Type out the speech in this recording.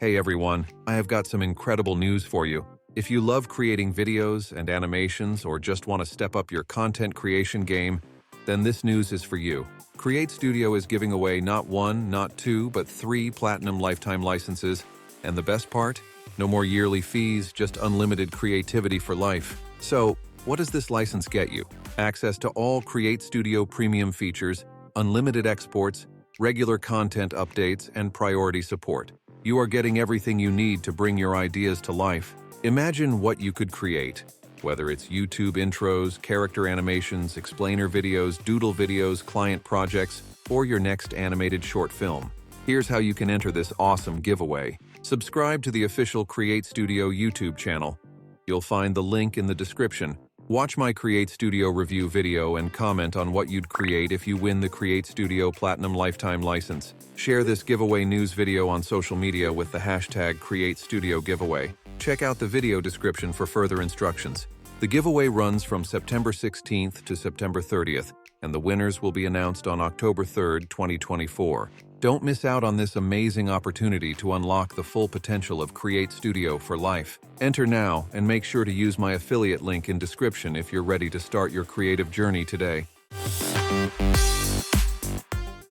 Hey everyone, I have got some incredible news for you. If you love creating videos and animations or just want to step up your content creation game, then this news is for you. Create Studio is giving away not one, not two, but 3 platinum lifetime licenses. And the best part? No more yearly fees, just unlimited creativity for life. So, what does this license get you? Access to all Create Studio premium features, unlimited exports, regular content updates, and priority support. You are getting everything you need to bring your ideas to life. Imagine what you could create. Whether it's YouTube intros, character animations, explainer videos, doodle videos, client projects, or your next animated short film. Here's how you can enter this awesome giveaway. Subscribe to the official Create Studio YouTube channel. You'll find the link in the description. Watch my Create Studio review video and comment on what you'd create if you win the Create Studio Platinum Lifetime License. Share this giveaway news video on social media with the hashtag #CreateStudioGiveaway. Check out the video description for further instructions. The giveaway runs from September 16th to September 30th, and the winners will be announced on October 3rd, 2024. Don't miss out on this amazing opportunity to unlock the full potential of Create Studio for life. Enter now and make sure to use my affiliate link in description if you're ready to start your creative journey today.